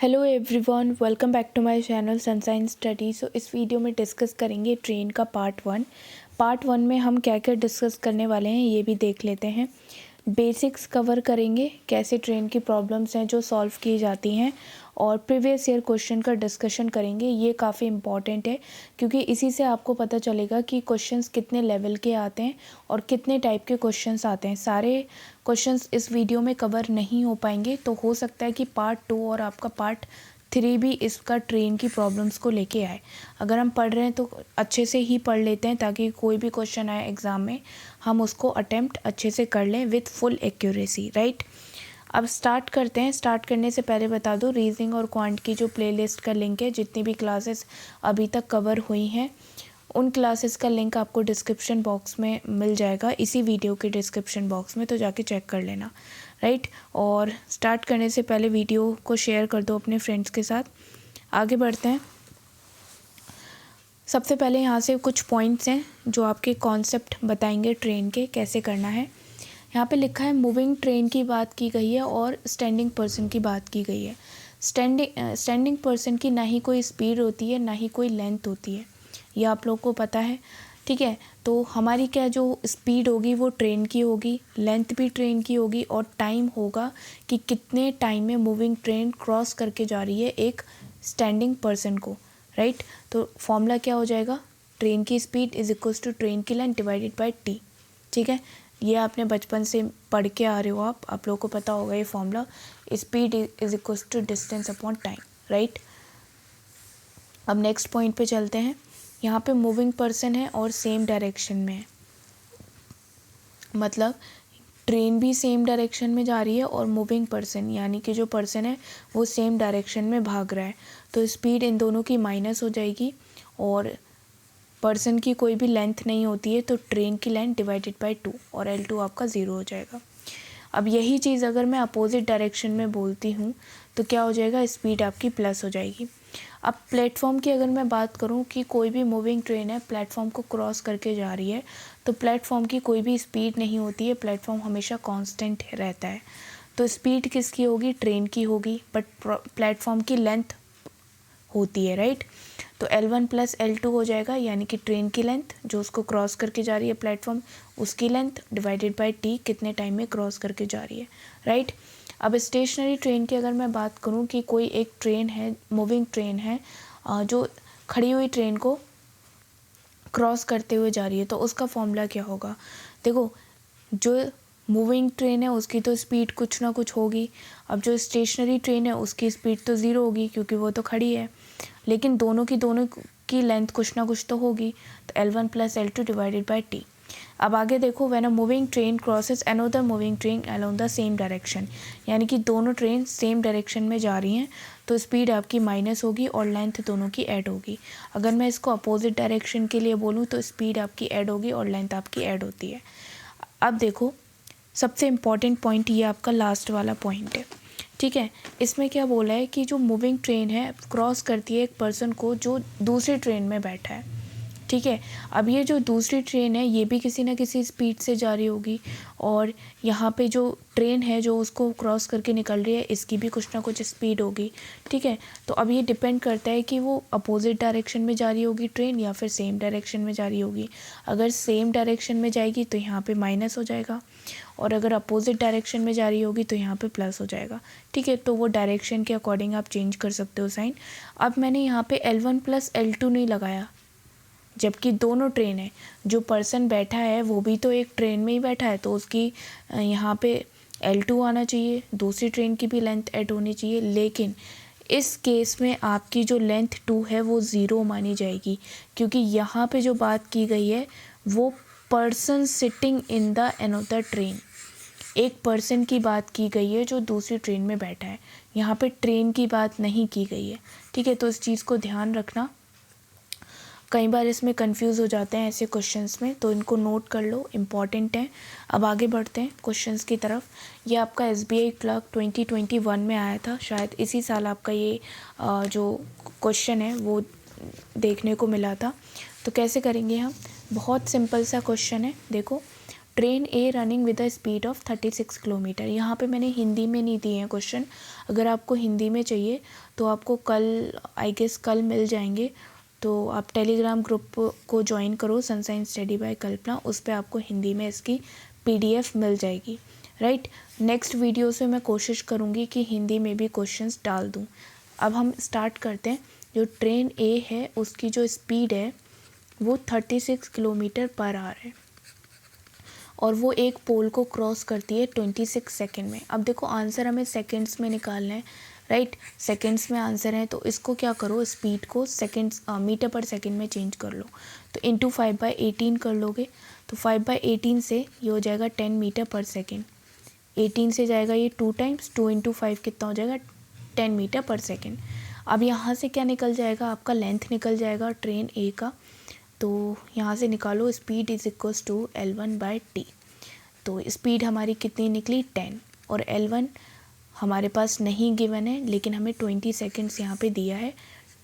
Hello everyone, welcome back to my channel Sunshine Study. So इस video में discuss करेंगे train का part one में हम क्या क्या डिस्कस करने वाले हैं ये भी देख लेते हैं। बेसिक्स कवर करेंगे, कैसे ट्रेन की प्रॉब्लम्स हैं जो सॉल्व की जाती हैं, और प्रीवियस ईयर क्वेश्चन का डिस्कशन करेंगे। ये काफ़ी इंपॉर्टेंट है क्योंकि इसी से आपको पता चलेगा कि क्वेश्चंस कितने लेवल के आते हैं और कितने टाइप के क्वेश्चंस आते हैं। सारे क्वेश्चंस इस वीडियो में कवर नहीं हो पाएंगे, तो हो सकता है कि पार्ट 2 और आपका पार्ट 3 भी इसका ट्रेन की प्रॉब्लम्स को लेके आए। अगर हम पढ़ रहे हैं तो अच्छे से ही पढ़ लेते हैं ताकि कोई भी क्वेश्चन आए एग्ज़ाम में हम उसको अटेम्प्ट अच्छे से कर लें विथ फुल एक्यूरेसी, राइट। अब स्टार्ट करते हैं। स्टार्ट करने से पहले बता दूं, रीजनिंग और क्वांट की जो प्लेलिस्ट का लिंक है, जितनी भी क्लासेस अभी तक कवर हुई हैं उन क्लासेस का लिंक आपको डिस्क्रिप्शन बॉक्स में मिल जाएगा, इसी वीडियो के डिस्क्रिप्शन बॉक्स में, तो जाके चेक कर लेना, राइट। और स्टार्ट करने से पहले वीडियो को शेयर कर दो अपने फ्रेंड्स के साथ। आगे बढ़ते हैं। सबसे पहले यहाँ से कुछ पॉइंट्स हैं जो आपके कॉन्सेप्ट बताएंगे ट्रेन के कैसे करना है। यहाँ पे लिखा है मूविंग ट्रेन की बात की गई है और स्टैंडिंग पर्सन की बात की गई है। स्टैंडिंग पर्सन की ना ही कोई स्पीड होती है ना ही कोई लेंथ होती है, ये आप लोग को पता है, ठीक है। तो हमारी क्या जो स्पीड होगी वो ट्रेन की होगी, लेंथ भी ट्रेन की होगी, और टाइम होगा कि कितने टाइम में मूविंग ट्रेन क्रॉस करके जा रही है एक स्टैंडिंग पर्सन को, राइट। तो फॉर्मूला क्या हो जाएगा, ट्रेन की speed is equals to train की लेंथ डिवाइडेड बाय टी, ठीक है। ये आपने बचपन से पढ़ के आ रहे हो, आप लोगों को पता होगा ये formula. Speed is equals to distance upon time, right. अब नेक्स्ट पॉइंट पे चलते हैं। यहाँ पे मूविंग पर्सन है और सेम डायरेक्शन में है, मतलब ट्रेन भी सेम डायरेक्शन में जा रही है और मूविंग पर्सन यानी कि जो पर्सन है वो सेम डायरेक्शन में भाग रहा है। तो स्पीड इन दोनों की माइनस हो जाएगी और पर्सन की कोई भी लेंथ नहीं होती है, तो ट्रेन की लेंथ डिवाइडेड बाय 2 और L2 आपका 0 हो जाएगा। अब यही चीज़ अगर मैं अपोजिट डायरेक्शन में बोलती हूँ तो क्या हो जाएगा, स्पीड आपकी प्लस हो जाएगी। अब प्लेटफॉर्म की अगर मैं बात करूँ कि कोई भी मूविंग ट्रेन है प्लेटफॉर्म को क्रॉस करके जा रही है, तो प्लेटफॉर्म की कोई भी स्पीड नहीं होती है, प्लेटफॉर्म हमेशा कांस्टेंट रहता है। तो स्पीड किसकी होगी, ट्रेन की होगी, बट प्लेटफॉर्म की लेंथ होती है, राइट। तो L1 प्लस L2 हो जाएगा, यानी कि ट्रेन की लेंथ जो उसको क्रॉस करके जा रही है प्लेटफॉर्म, उसकी लेंथ डिवाइडेड बाय टी, कितने टाइम में क्रॉस करके जा रही है, राइट। अब स्टेशनरी ट्रेन की अगर मैं बात करूं कि कोई एक ट्रेन है, मूविंग ट्रेन है, जो खड़ी हुई ट्रेन को क्रॉस करते हुए जा रही है, तो उसका फॉर्मूला क्या होगा। देखो, जो मूविंग ट्रेन है उसकी तो स्पीड कुछ ना कुछ होगी। अब जो स्टेशनरी ट्रेन है उसकी स्पीड तो ज़ीरो होगी क्योंकि वो तो खड़ी है, लेकिन दोनों की लेंथ कुछ ना कुछ तो होगी। तो L1 plus L2 divided by T. अब आगे देखो, when a moving train crosses another moving train along the same direction, यानी कि दोनों ट्रेन सेम डायरेक्शन में जा रही हैं, तो स्पीड आपकी माइनस होगी और लेंथ दोनों की ऐड होगी। अगर मैं इसको अपोजिट डायरेक्शन के लिए बोलूँ तो स्पीड आपकी ऐड होगी और लेंथ आपकी ऐड होती है। अब देखो, सबसे इम्पॉर्टेंट पॉइंट ये आपका लास्ट वाला पॉइंट है, ठीक है। इसमें क्या बोला है कि जो मूविंग ट्रेन है क्रॉस करती है एक पर्सन को जो दूसरी ट्रेन में बैठा है, ठीक है। अब ये जो दूसरी ट्रेन है ये भी किसी ना किसी स्पीड से जा रही होगी, और यहाँ पे जो ट्रेन है जो उसको क्रॉस करके निकल रही है इसकी भी कुछ ना कुछ स्पीड होगी, ठीक है। तो अब ये डिपेंड करता है कि वो अपोजिट डायरेक्शन में जा रही होगी ट्रेन या फिर सेम डायरेक्शन में जा रही होगी। अगर सेम डायरेक्शन में जाएगी तो यहाँ पे माइनस हो जाएगा, और अगर अपोजिट डायरेक्शन में जा रही होगी तो यहाँ पे प्लस हो जाएगा, ठीक है। तो वो डायरेक्शन के अकॉर्डिंग आप चेंज कर सकते हो साइन। अब मैंने यहाँ पे L1 प्लस L2 नहीं लगाया, जबकि दोनों ट्रेन है, जो पर्सन बैठा है वो भी तो एक ट्रेन में ही बैठा है, तो उसकी यहाँ पे L2 आना चाहिए, दूसरी ट्रेन की भी लेंथ ऐड होनी चाहिए। लेकिन इस केस में आपकी जो लेंथ 2 है वो 0 मानी जाएगी, क्योंकि यहाँ पे जो बात की गई है वो person sitting in the another train, एक पर्सन की बात की गई है जो दूसरी ट्रेन में बैठा है, यहाँ पे ट्रेन की बात नहीं की गई है, ठीक है। तो इस चीज़ को ध्यान रखना, कई बार इसमें कंफ्यूज हो जाते हैं ऐसे क्वेश्चंस में, तो इनको नोट कर लो, इम्पॉर्टेंट है। अब आगे बढ़ते हैं क्वेश्चंस की तरफ। ये आपका SBI क्लर्क 2021 में आया था, शायद इसी साल आपका ये जो क्वेश्चन है वो देखने को मिला था। तो कैसे करेंगे हम, बहुत सिंपल सा क्वेश्चन है। देखो, train A running with a speed of 36 kilometre, यहाँ पे मैंने हिंदी में नहीं दिए हैं क्वेश्चन, अगर आपको हिंदी में चाहिए तो आपको कल आई गेस कल मिल जाएंगे। तो आप टेलीग्राम ग्रुप को ज्वाइन करो, सनशाइन स्टडी बाय कल्पना, उस पर आपको हिंदी में इसकी PDF मिल जाएगी, राइट। नेक्स्ट वीडियो से मैं कोशिश करूँगी कि हिंदी में भी क्वेश्चंस डाल दूँ। अब हम स्टार्ट करते हैं। जो ट्रेन A है उसकी जो स्पीड है वो 36 किलोमीटर पर आवर है और वो एक पोल को क्रॉस करती है 26 सेकेंड में। अब देखो आंसर हमें सेकेंड्स में निकालना है, राइट। सेकेंड्स में आंसर है तो इसको क्या करो, स्पीड को सेकेंड्स मीटर पर सेकेंड में चेंज कर लो। तो इंटू 5/18 कर लोगे तो 5/18 से ये हो जाएगा 10 मीटर पर सेकेंड। 18 से जाएगा ये 2 टाइम्स, 2 × 5 कितना हो जाएगा 10 मीटर पर सेकेंड। अब यहाँ से क्या निकल जाएगा, आपका लेंथ निकल जाएगा ट्रेन A का। तो यहाँ से निकालो speed is equals to L1/T। तो स्पीड हमारी कितनी निकली 10 और L1 हमारे पास नहीं गिवन है, लेकिन हमें 20 सेकेंड्स यहाँ पे दिया है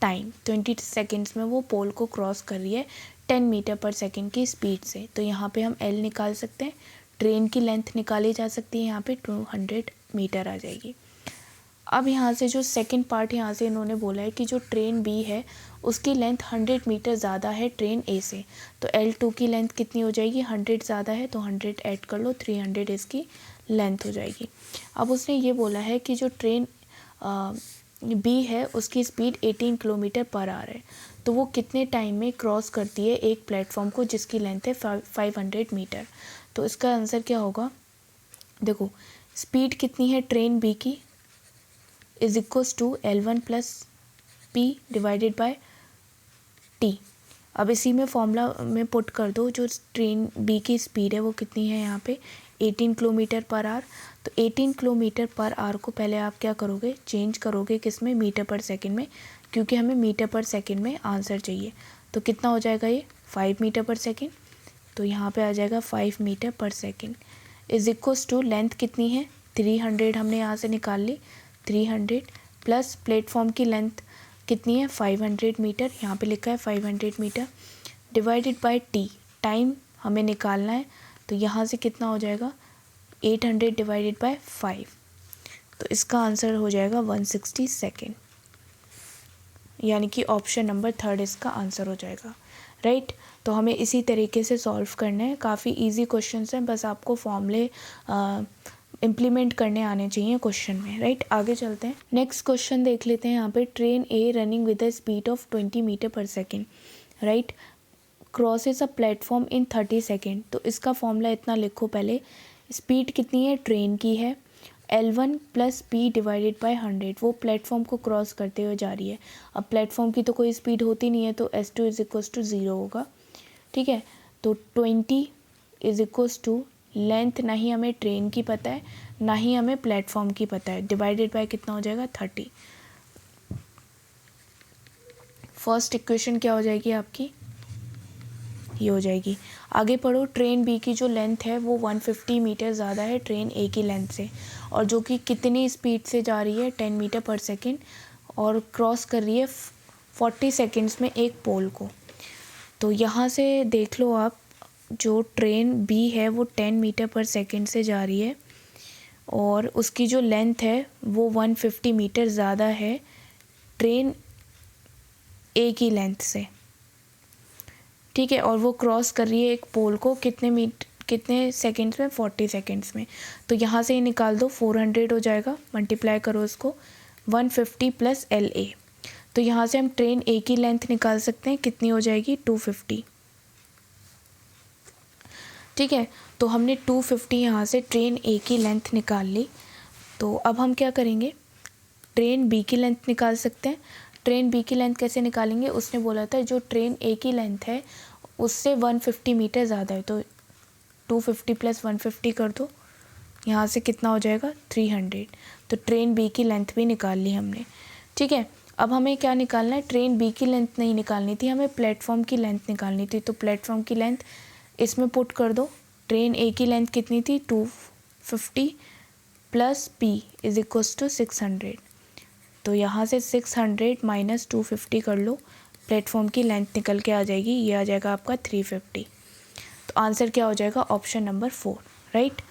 टाइम। 20 सेकेंड्स में वो पोल को क्रॉस कर रही है 10 मीटर पर सेकेंड की स्पीड से। तो यहाँ पे हम L निकाल सकते हैं, ट्रेन की लेंथ निकाली जा सकती है, यहाँ पे 200 मीटर आ जाएगी। अब यहाँ से जो सेकंड पार्ट यहाँ से इन्होंने बोला है कि जो ट्रेन B है उसकी लेंथ 100 मीटर ज़्यादा है ट्रेन A से। तो L2 की लेंथ कितनी हो जाएगी, 100 ज़्यादा है तो 100 ऐड कर लो, 300 इसकी लेंथ हो जाएगी। अब उसने ये बोला है कि जो ट्रेन B है उसकी स्पीड 18 किलोमीटर पर आवर है, तो वो कितने टाइम में क्रॉस करती है एक प्लेटफॉर्म को जिसकी लेंथ है 500 मीटर। तो इसका आंसर क्या होगा, देखो स्पीड कितनी है ट्रेन B की is equals to L1 + P divided by T। अब इसी में फॉर्मूला में पुट कर दो, जो ट्रेन B की स्पीड है वो कितनी है यहाँ पे 18 किलोमीटर पर आवर। तो 18 किलोमीटर पर आवर को पहले आप क्या करोगे, चेंज करोगे किस में, मीटर पर सेकंड में, क्योंकि हमें मीटर पर सेकंड में आंसर चाहिए। तो कितना हो जाएगा ये 5 मीटर पर सेकंड। तो यहाँ पे आ जाएगा 5 metre per second is equals to length कितनी है 300 हमने यहाँ से निकाल ली, 300 प्लस प्लेटफॉर्म की लेंथ कितनी है 500 मीटर, यहाँ पे लिखा है 500 metre divided by T, time हमें निकालना है। तो यहाँ से कितना हो जाएगा 800 डिवाइडेड बाय 5, तो इसका आंसर हो जाएगा 160 सेकेंड, यानी कि ऑप्शन नंबर 3 इसका आंसर हो जाएगा, राइट। तो हमें इसी तरीके से सॉल्व करना है, काफ़ी इजी क्वेश्चंस हैं, बस आपको फॉर्मूले इम्प्लीमेंट करने आने चाहिए क्वेश्चन में, राइट। आगे चलते हैं, नेक्स्ट क्वेश्चन देख लेते हैं। यहाँ पे train A running with a speed of 20 metre per second, right, crosses a platform in 30 second. तो इसका फॉर्मूला इतना लिखो, पहले स्पीड कितनी है ट्रेन की है L1 + P डिवाइडेड बाय 100, वो प्लेटफॉर्म को क्रॉस करते हुए जा रही है। अब प्लेटफॉर्म की तो कोई स्पीड होती नहीं है तो S2 = 0 होगा, ठीक है। तो 20 = लेंथ ना ही हमें ट्रेन की पता है ना ही हमें प्लेटफॉर्म की पता है, डिवाइडेड बाय कितना हो जाएगा 30। फर्स्ट इक्वेशन क्या हो जाएगी आपकी, ये हो जाएगी। आगे पढ़ो, ट्रेन B की जो लेंथ है वो 150 मीटर ज़्यादा है ट्रेन A की लेंथ से, और जो कि कितनी स्पीड से जा रही है 10 मीटर पर सेकेंड, और क्रॉस कर रही है 40 सेकेंड्स में एक पोल को। तो यहाँ से देख लो आप, जो ट्रेन B है वो 10 मीटर पर सेकेंड से जा रही है और उसकी जो लेंथ है वो 150 मीटर ज़्यादा है ट्रेन A की लेंथ से, ठीक है। और वो क्रॉस कर रही है एक पोल को कितने सेकेंड्स में 40 सेकेंड्स में। तो यहाँ से ही निकाल दो, 400 हो जाएगा, मल्टीप्लाई करो इसको 150 + LA। तो यहाँ से हम ट्रेन A की लेंथ निकाल सकते हैं, कितनी हो जाएगी 250, ठीक है। तो हमने 250 यहाँ से ट्रेन A की लेंथ निकाल ली। तो अब हम क्या करेंगे, ट्रेन B की लेंथ निकाल सकते हैं। ट्रेन B की लेंथ कैसे निकालेंगे, उसने बोला था जो ट्रेन A की लेंथ है उससे 150 मीटर ज़्यादा है, तो 250 + 150 कर दो, यहाँ से कितना हो जाएगा 300। तो ट्रेन B की लेंथ भी निकाल ली हमने, ठीक है। अब हमें क्या निकालना है, ट्रेन B की लेंथ नहीं निकालनी थी, हमें प्लेटफॉर्म की लेंथ निकालनी थी। तो प्लेटफॉर्म की लेंथ इसमें पुट कर दो, ट्रेन A की लेंथ कितनी थी 250 + P = 600। तो यहाँ से 600 - 250 कर लो, प्लेटफॉर्म की लेंथ निकल के आ जाएगी, ये आ जाएगा आपका 350। तो आंसर क्या हो जाएगा option number 4, right.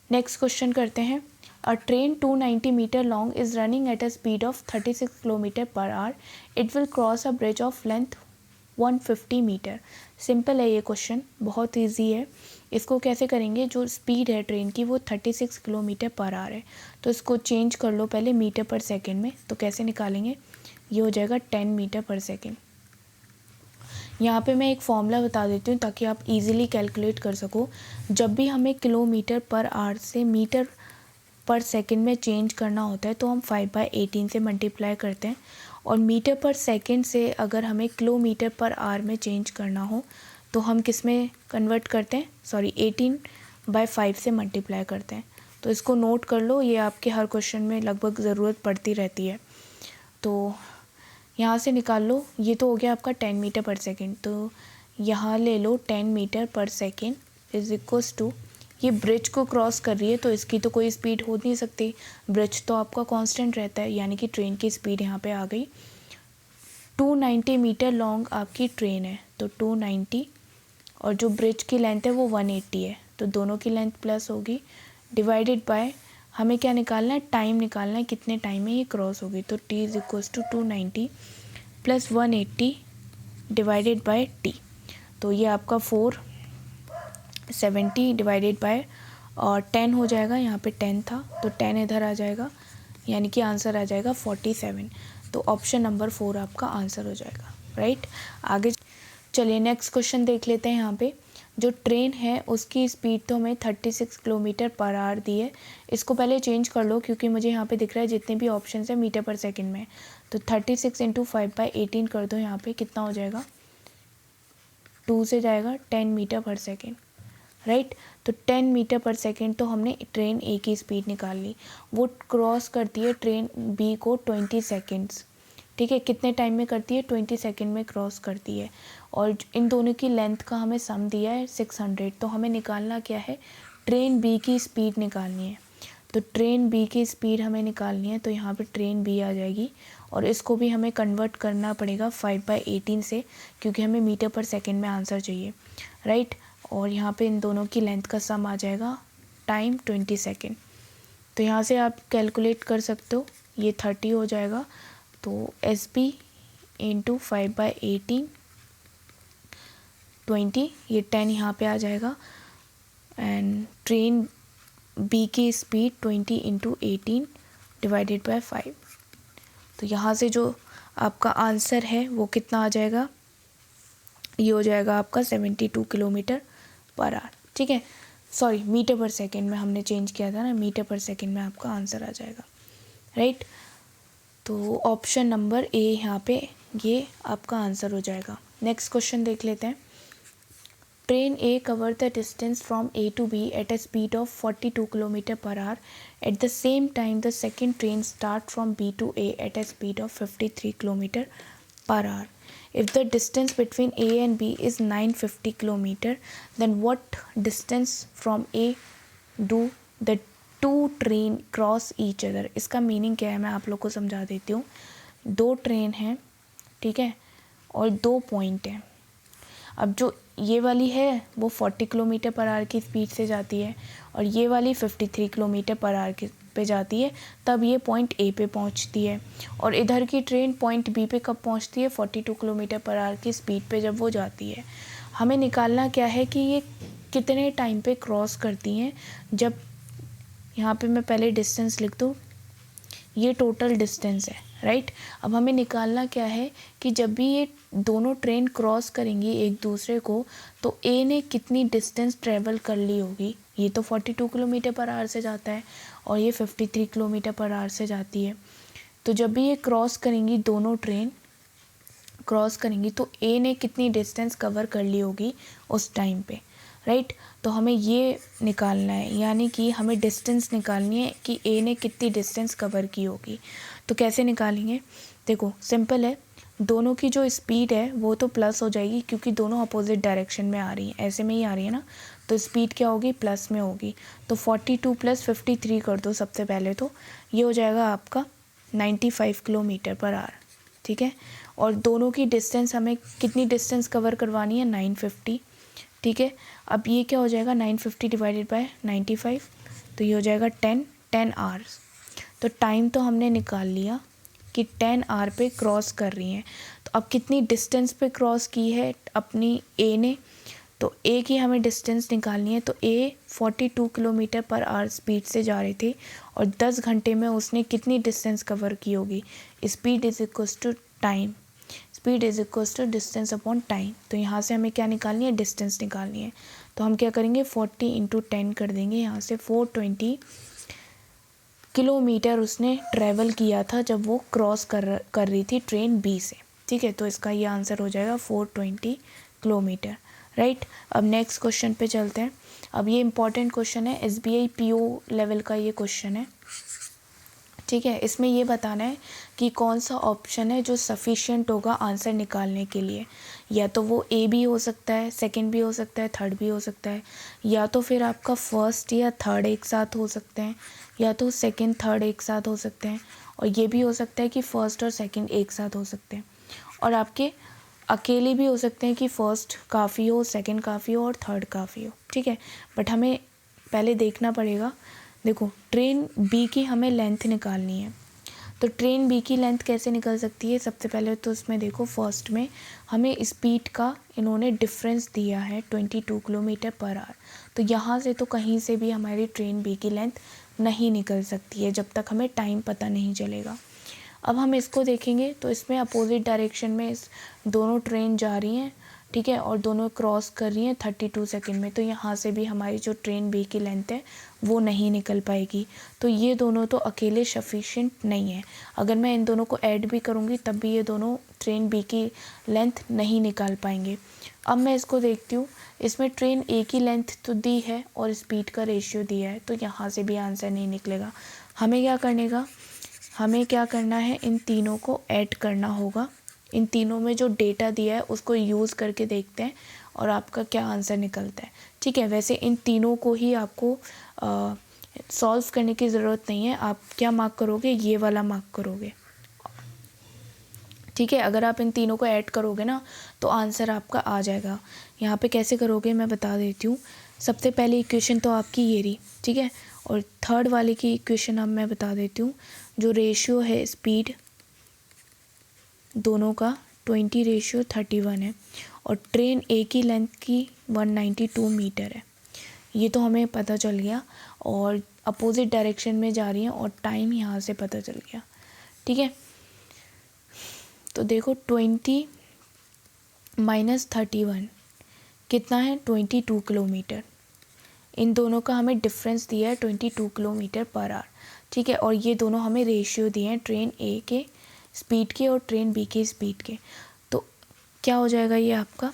Next question करते हैं। A train 290 meter long is running at a speed of 36 km per hour. It will cross a bridge of length 150 metre. Simple है ये क्वेश्चन, बहुत इजी है। इसको कैसे करेंगे, जो स्पीड है ट्रेन की वो 36 किलोमीटर पर आवर है, तो इसको चेंज कर लो पहले मीटर पर सेकंड में। तो कैसे निकालेंगे, ये हो जाएगा 10 मीटर पर सेकंड। यहाँ पे मैं एक फॉर्मूला बता देती हूँ ताकि आप इजीली कैलकुलेट कर सको। जब भी हमें किलोमीटर पर आवर से मीटर पर सेकंड में चेंज करना होता है तो हम 5/18 से मल्टीप्लाई करते हैं, और मीटर पर सेकंड से अगर हमें किलोमीटर पर आवर में चेंज करना हो तो हम किस में कन्वर्ट करते हैं, 18/5 से मल्टीप्लाई करते हैं। तो इसको नोट कर लो, ये आपके हर क्वेश्चन में लगभग ज़रूरत पड़ती रहती है। तो यहाँ से निकाल लो, ये तो हो गया आपका 10 मीटर पर सेकेंड। तो यहाँ ले लो 10 metre per second is equals to, ये ब्रिज को क्रॉस कर रही है तो इसकी तो कोई स्पीड हो नहीं सकती, ब्रिज तो आपका कांस्टेंट रहता है, यानी कि ट्रेन की स्पीड यहाँ पे आ गई। 290 मीटर लॉन्ग आपकी ट्रेन है, तो 290, और जो ब्रिज की लेंथ है वो 180 है, तो दोनों की लेंथ प्लस होगी, डिवाइडेड बाय हमें क्या निकालना है, टाइम निकालना है, कितने टाइम में ये क्रॉस होगी। तो t is equals to 290 plus 180 divided by t, तो ये आपका 470 डिवाइडेड बाय 10 हो जाएगा, यहाँ पे 10 था तो 10 इधर आ जाएगा, यानी कि आंसर आ जाएगा 47। तो ऑप्शन नंबर 4 आपका आंसर हो जाएगा, राइट। आगे चलिए नेक्स्ट क्वेश्चन देख लेते हैं। यहाँ पे जो ट्रेन है उसकी स्पीड तो हमें 36 किलोमीटर पर आवर दी है। इसको पहले चेंज कर लो क्योंकि मुझे यहाँ पे दिख रहा है जितने भी ऑप्शन है मीटर पर सेकंड में, तो 36 इंटू 5/18 कर दो, यहाँ पे कितना हो जाएगा, 2 से जाएगा 10 मीटर पर सेकेंड, राइट। तो 10 मीटर पर सेकेंड तो हमने ट्रेन ए की स्पीड निकाल ली, वो क्रॉस करती है ट्रेन बी को 20 सेकेंड्स, ठीक है, कितने टाइम में करती है, 20 सेकेंड में क्रॉस करती है, और इन दोनों की लेंथ का हमें सम दिया है 600। तो हमें निकालना क्या है, ट्रेन बी की स्पीड निकालनी है। तो ट्रेन बी की स्पीड हमें निकालनी है, तो यहाँ पे ट्रेन बी आ जाएगी, और इसको भी हमें कन्वर्ट करना पड़ेगा 5/18 से, क्योंकि हमें मीटर पर सेकेंड में आंसर चाहिए, राइट। और यहाँ पे इन दोनों की लेंथ का सम आ जाएगा टाइम 20 सेकेंड। तो यहाँ से आप कैलकुलेट कर सकते हो, ये 30 हो जाएगा, तो एस बी इंटू 5/18 20, ये 10 यहाँ पे आ जाएगा, एंड ट्रेन बी की स्पीड 20 इंटू 18 डिवाइडेड बाय 5। तो यहाँ से जो आपका आंसर है वो कितना आ जाएगा, ये हो जाएगा आपका 72 किलोमीटर पर आवर, ठीक है। सॉरी, मीटर पर सेकेंड में हमने चेंज किया था ना, मीटर पर सेकेंड में आपका आंसर आ जाएगा, राइट। तो ऑप्शन नंबर ए यहाँ पे ये आपका आंसर हो जाएगा। नेक्स्ट क्वेश्चन देख लेते हैं। Train A cover the distance from A to B at a speed of 42 kilometre per hour. At the same time the second train start from B to A at a speed of 53 kilometre per hour. If the distance between A and B is 950 kilometer, then what distance from A do the two train cross each other? इसका meaning क्या है मैं आप लोग को समझा देती हूँ। दो ट्रेन हैं, ठीक है, और दो पॉइंट हैं। अब जो ये वाली है वो 40 किलोमीटर पर आवर की स्पीड से जाती है, और ये वाली 53 किलोमीटर पर आवर पे जाती है, तब ये पॉइंट ए पे पहुंचती है। और इधर की ट्रेन पॉइंट बी पे कब पहुंचती है, 42 किलोमीटर पर आवर की स्पीड पे जब वो जाती है। हमें निकालना क्या है कि ये कितने टाइम पे क्रॉस करती हैं। जब यहाँ पे मैं पहले डिस्टेंस लिख दूँ, ये टोटल डिस्टेंस है, राइट। अब हमें निकालना क्या है कि जब भी ये दोनों ट्रेन क्रॉस करेंगी एक दूसरे को, तो ए ने कितनी डिस्टेंस ट्रेवल कर ली होगी। ये तो 42 किलोमीटर पर आवर से जाता है और ये 53 किलोमीटर पर आवर से जाती है। तो जब भी ये क्रॉस करेंगी, दोनों ट्रेन क्रॉस करेंगी, तो ए ने कितनी डिस्टेंस कवर कर ली होगी उस टाइम पे, राइट। तो हमें ये निकालना है, यानी कि हमें डिस्टेंस निकालनी है कि ए ने कितनी डिस्टेंस कवर की होगी। तो कैसे निकालेंगे, देखो सिंपल है, दोनों की जो स्पीड है वो तो प्लस हो जाएगी क्योंकि दोनों अपोजिट डायरेक्शन में आ रही हैं, ऐसे में ही आ रही है ना, तो स्पीड क्या होगी, प्लस में होगी। तो 42 + 53 कर दो सबसे पहले, तो ये हो जाएगा आपका 95 किलोमीटर पर आवर, ठीक है। और दोनों की डिस्टेंस हमें कितनी डिस्टेंस कवर करवानी है, 950, ठीक है। अब ये क्या हो जाएगा, 950 डिवाइडेड बाय 95, तो ये हो जाएगा 10, 10 आवर्स। तो टाइम तो हमने निकाल लिया कि 10 आवर पे क्रॉस कर रही हैं। तो अब कितनी डिस्टेंस पे क्रॉस की है अपनी ए ने, तो ए की हमें डिस्टेंस निकालनी है। तो ए 42 किलोमीटर पर आवर स्पीड से जा रही थी और 10 घंटे में उसने कितनी डिस्टेंस कवर की होगी। Speed is equals to time, speed is equals to distance upon time. तो यहाँ से हमें क्या निकालनी है, डिस्टेंस निकालनी है। तो हम क्या करेंगे, 40 इंटू 10 कर देंगे। यहाँ से 420 किलोमीटर उसने ट्रैवल किया था जब वो क्रॉस कर रही थी ट्रेन बी से। ठीक है, तो इसका ये आंसर हो जाएगा 420 किलोमीटर, राइट। अब नेक्स्ट क्वेश्चन पे चलते हैं। अब ये इंपॉर्टेंट क्वेश्चन है, SBI PO लेवल का ये क्वेश्चन है। ठीक है, इसमें ये बताना है कि कौन सा ऑप्शन है जो सफिशिएंट होगा आंसर निकालने के लिए। या तो वो ए भी हो सकता है, सेकंड भी हो सकता है, थर्ड भी हो सकता है, या तो फिर आपका फर्स्ट या थर्ड एक साथ हो सकते हैं, या तो सेकंड थर्ड एक साथ हो सकते हैं, और ये भी हो सकता है कि फर्स्ट और सेकंड एक साथ हो सकते हैं, और आपके अकेले भी हो सकते हैं कि फर्स्ट काफ़ी हो, सेकंड काफ़ी हो और थर्ड काफ़ी हो। ठीक है, बट हमें पहले देखना पड़ेगा। देखो, ट्रेन बी की हमें लेंथ निकालनी है। तो ट्रेन बी की लेंथ कैसे निकल सकती है, सबसे पहले तो इसमें देखो, फर्स्ट में हमें स्पीड का इन्होंने डिफरेंस दिया है 22 किलोमीटर पर आवर। तो यहाँ से तो कहीं से भी हमारी ट्रेन बी की लेंथ नहीं निकल सकती है जब तक हमें टाइम पता नहीं चलेगा। अब हम इसको देखेंगे तो इसमें अपोजिट डायरेक्शन में इस दोनों ट्रेन जा रही हैं। ठीक है, और दोनों क्रॉस कर रही हैं 32 सेकंड में। तो यहाँ से भी हमारी जो ट्रेन बी की लेंथ है वो नहीं निकल पाएगी। तो ये दोनों तो अकेले सफिशिएंट नहीं है। अगर मैं इन दोनों को ऐड भी करूँगी तब भी ये दोनों ट्रेन बी की लेंथ नहीं निकाल पाएंगे। अब मैं इसको देखती हूँ, इसमें ट्रेन ए की लेंथ तो दी है और स्पीड का रेशियो दिया है, तो यहाँ से भी आंसर नहीं निकलेगा। हमें क्या करना है, इन तीनों को ऐड करना होगा। इन तीनों में जो डेटा दिया है उसको यूज़ करके देखते हैं और आपका क्या आंसर निकलता है। ठीक है, वैसे इन तीनों को ही आपको सॉल्व करने की ज़रूरत नहीं है। आप क्या मार्क करोगे, ये वाला मार्क करोगे। ठीक है, अगर आप इन तीनों को ऐड करोगे ना तो आंसर आपका आ जाएगा। यहाँ पे कैसे करोगे मैं बता देती हूँ। सबसे पहले इक्वेशन तो आपकी ये रही, ठीक है, और थर्ड वाले की इक्वेशन अब मैं बता देती हूँ। जो रेशियो है स्पीड दोनों का 20:31 है, और ट्रेन ए की लेंथ की 192 मीटर है, ये तो हमें पता चल गया। और अपोजिट डायरेक्शन में जा रही हैं और टाइम यहाँ से पता चल गया। ठीक है, तो देखो 20 - 31 कितना है, 22 किलोमीटर। इन दोनों का हमें डिफरेंस दिया है 22 किलोमीटर पर आवर। ठीक है, और ये दोनों हमें रेशियो दिए हैं ट्रेन ए के स्पीड के और ट्रेन बी के स्पीड के। तो क्या हो जाएगा ये आपका,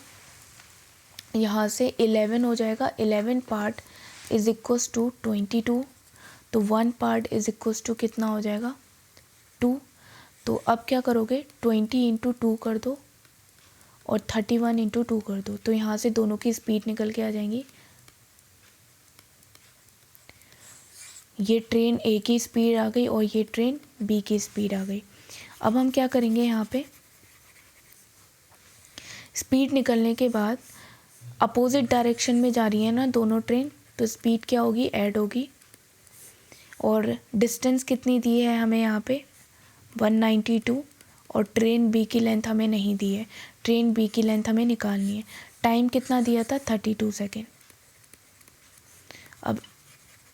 यहाँ से 11 हो जाएगा। 11 पार्ट इज इक्वल्स टू 22, तो 1 पार्ट इज इक्वल्स टू कितना हो जाएगा, 2। तो अब क्या करोगे, 20 इंटू 2 कर दो और 31 इंटू 2 कर दो। तो यहाँ से दोनों की स्पीड निकल के आ जाएंगी। ये ट्रेन ए की स्पीड आ गई और ये ट्रेन बी की स्पीड आ गई। अब हम क्या करेंगे, यहाँ पे स्पीड निकलने के बाद अपोजिट डायरेक्शन में जा रही है ना दोनों ट्रेन, तो स्पीड क्या होगी, ऐड होगी। और डिस्टेंस कितनी दी है हमें यहाँ पे, 192, और ट्रेन बी की लेंथ हमें नहीं दी है। ट्रेन बी की लेंथ हमें निकालनी है। टाइम कितना दिया था, 32 सेकेंड। अब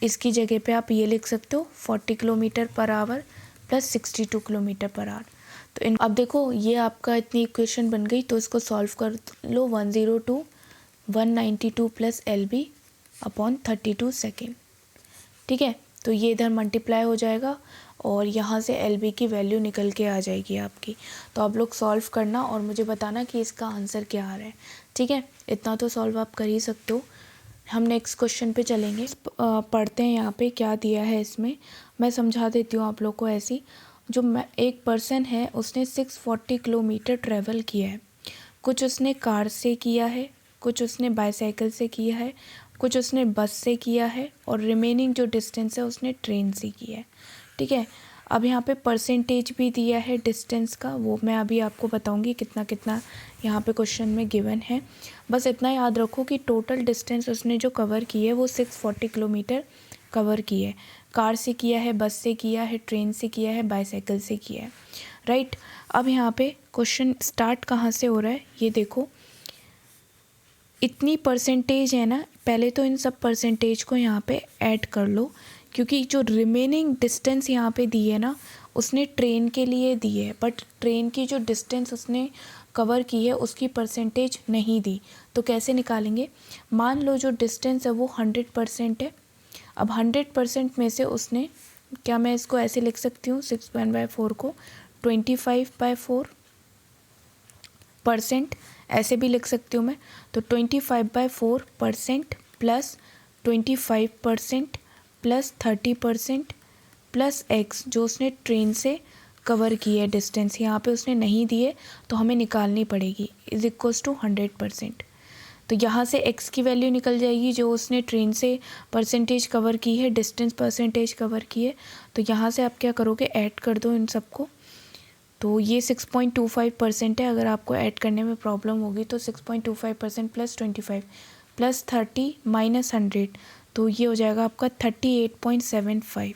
इसकी जगह पे आप ये लिख सकते हो 40 kilometre per our plus 62 kilometre per our. तो अब देखो, ये आपका इतनी इक्वेशन बन गई, तो इसको सॉल्व कर लो। 102 192 प्लस LB अपॉन 32 सेकेंड। ठीक है, तो ये इधर मल्टीप्लाई हो जाएगा और यहाँ से LB की वैल्यू निकल के आ जाएगी आपकी। तो आप लोग सॉल्व करना और मुझे बताना कि इसका आंसर क्या आ रहा है। ठीक है, इतना तो सॉल्व आप कर ही सकते हो। हम नेक्स्ट क्वेश्चन पे चलेंगे, पढ़ते हैं यहाँ पे क्या दिया है। इसमें मैं समझा देती हूँ आप लोग को ऐसी। जो एक पर्सन है उसने 640 किलोमीटर ट्रैवल किया है। कुछ उसने कार से किया है, कुछ उसने बाईसाइकिल से किया है, कुछ उसने बस से किया है, और रिमेनिंग जो डिस्टेंस है उसने ट्रेन से किया है। ठीक है, अब यहाँ पे परसेंटेज भी दिया है डिस्टेंस का, वो मैं अभी आपको बताऊंगी कितना कितना यहाँ पे क्वेश्चन में गिवन है। बस इतना याद रखो कि टोटल डिस्टेंस उसने जो कवर की है वो 640 किलोमीटर कवर की है। कार से किया है, बस से किया है, ट्रेन से किया है, बाईसाइकिल से किया है, राइट। अब यहाँ पे क्वेश्चन स्टार्ट कहाँ से हो रहा है ये देखो, इतनी परसेंटेज है ना, पहले तो इन सब परसेंटेज को यहाँ पे ऐड कर लो, क्योंकि जो रिमेनिंग डिस्टेंस यहाँ पे दी है ना उसने ट्रेन के लिए दी है, बट ट्रेन की जो डिस्टेंस उसने कवर की है उसकी परसेंटेज नहीं दी। तो कैसे निकालेंगे, मान लो जो डिस्टेंस है वो 100% है। अब 100% में से उसने, क्या मैं इसको ऐसे लिख सकती हूँ 6/4 को 25/4% ऐसे भी लिख सकती हूँ मैं। तो 25/4% प्लस 25% प्लस 30% प्लस x जो उसने ट्रेन से कवर की है डिस्टेंस, यहाँ पे उसने नहीं दिए तो हमें निकालनी पड़ेगी, इज इक्वल्स टू 100%। तो यहाँ से x की वैल्यू निकल जाएगी जो उसने ट्रेन से परसेंटेज कवर की है, डिस्टेंस परसेंटेज कवर की है। तो यहाँ से आप क्या करोगे, ऐड कर दो इन सबको। तो ये 6.25% है, अगर आपको ऐड करने में प्रॉब्लम होगी तो 6.25% प्लस 25 प्लस 30 माइनस 100, तो ये हो जाएगा आपका 38.75,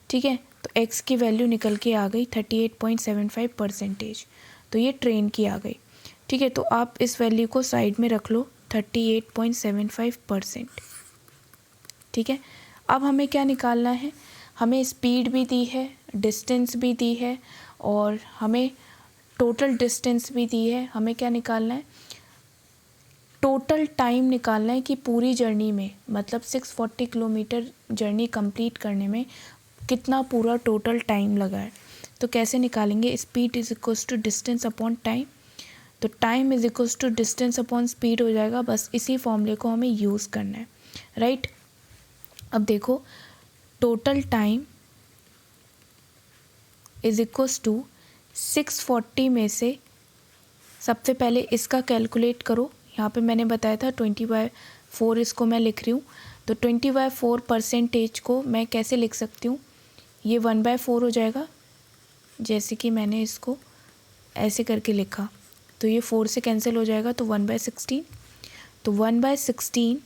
ठीक है। तो x की वैल्यू निकल के आ गई 38.75%, तो ये ट्रेन की आ गई, ठीक है। तो आप इस वैल्यू को साइड में रख लो 38.75%, ठीक है। अब हमें क्या निकालना है, हमें स्पीड भी दी है, डिस्टेंस भी दी है और हमें टोटल डिस्टेंस भी दी है। हमें क्या निकालना है, टोटल टाइम निकालना है कि पूरी जर्नी में, मतलब 640 किलोमीटर जर्नी कंप्लीट करने में कितना पूरा टोटल टाइम लगा है। तो कैसे निकालेंगे, speed is equals to distance upon time, तो time is equals to distance upon speed हो जाएगा। बस इसी फॉर्मूले को हमें यूज़ करना है, राइट। अब देखो total time is equals to 640 में से सबसे पहले इसका कैलकुलेट करो। यहाँ पे मैंने बताया था 20/4 इसको मैं लिख रही हूँ। तो 20/4% को मैं कैसे लिख सकती हूँ, ये 1/4 हो जाएगा, जैसे कि मैंने इसको ऐसे करके लिखा तो ये 4 से कैंसिल हो जाएगा, तो 1/16। तो 1/16,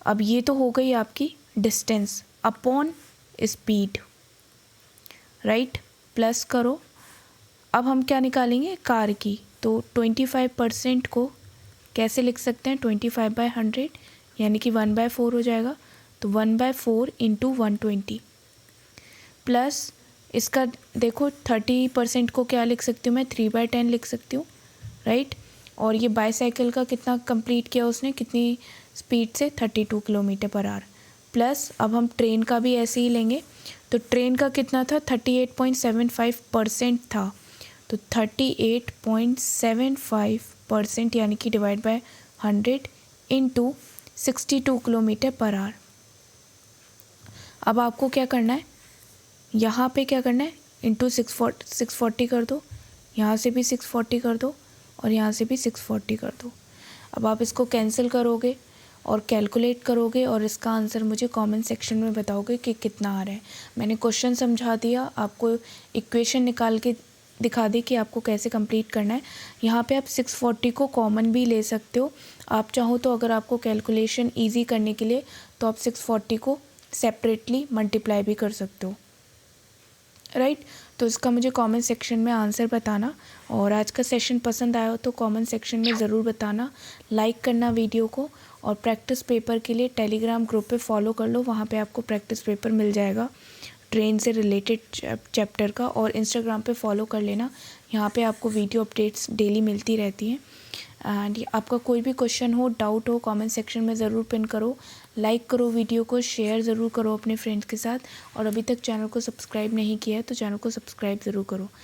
अब ये तो हो गई आपकी distance upon speed, right. Plus करो, अब हम क्या निकालेंगे, कार की। तो 25% को कैसे लिख सकते हैं, 25/100 यानी कि 1/4 हो जाएगा। तो 1/4 इंटू 120 प्लस इसका देखो 30% को क्या लिख सकती हूँ मैं, 3/10 लिख सकती हूँ, राइट। और ये बाईसाइकिल का कितना कंप्लीट किया उसने, कितनी स्पीड से, 32 किलोमीटर पर आवर। प्लस अब हम ट्रेन का भी ऐसे ही लेंगे, तो ट्रेन का कितना था, 38.75% था। तो 38.75% यानी कि divide by 100 into 62 kilometre per our. अब आपको क्या करना है, यहाँ पे क्या करना है, इंटू 640 कर दो, यहाँ से भी 640 कर दो और यहाँ से भी 640 कर दो। अब आप इसको कैंसिल करोगे और कैलकुलेट करोगे और इसका आंसर मुझे कमेंट सेक्शन में बताओगे कि कितना आ रहा है। मैंने क्वेश्चन समझा दिया, आपको इक्वेशन निकाल के दिखा दी कि आपको कैसे कंप्लीट करना है। यहाँ पे आप 640 को कॉमन भी ले सकते हो, आप चाहो तो। अगर आपको कैलकुलेशन ईजी करने के लिए तो आप 640 को सेपरेटली मल्टीप्लाई भी कर सकते हो, राइट। तो इसका मुझे कमेंट सेक्शन में आंसर बताना, और आज का सेशन पसंद आया हो तो कमेंट सेक्शन में ज़रूर बताना, लाइक करना वीडियो को, और प्रैक्टिस पेपर के लिए टेलीग्राम ग्रुप पे फॉलो कर लो, वहाँ पे आपको प्रैक्टिस पेपर मिल जाएगा ट्रेन से रिलेटेड चैप्टर का। और इंस्टाग्राम पे फॉलो कर लेना, यहाँ पे आपको वीडियो अपडेट्स डेली मिलती रहती हैं। एंड आपका कोई भी क्वेश्चन हो, डाउट हो, कमेंट सेक्शन में ज़रूर पिन करो, लाइक करो वीडियो को, शेयर ज़रूर करो अपने फ्रेंड्स के साथ। और अभी तक चैनल को सब्सक्राइब नहीं किया है तो चैनल को सब्सक्राइब ज़रूर करो।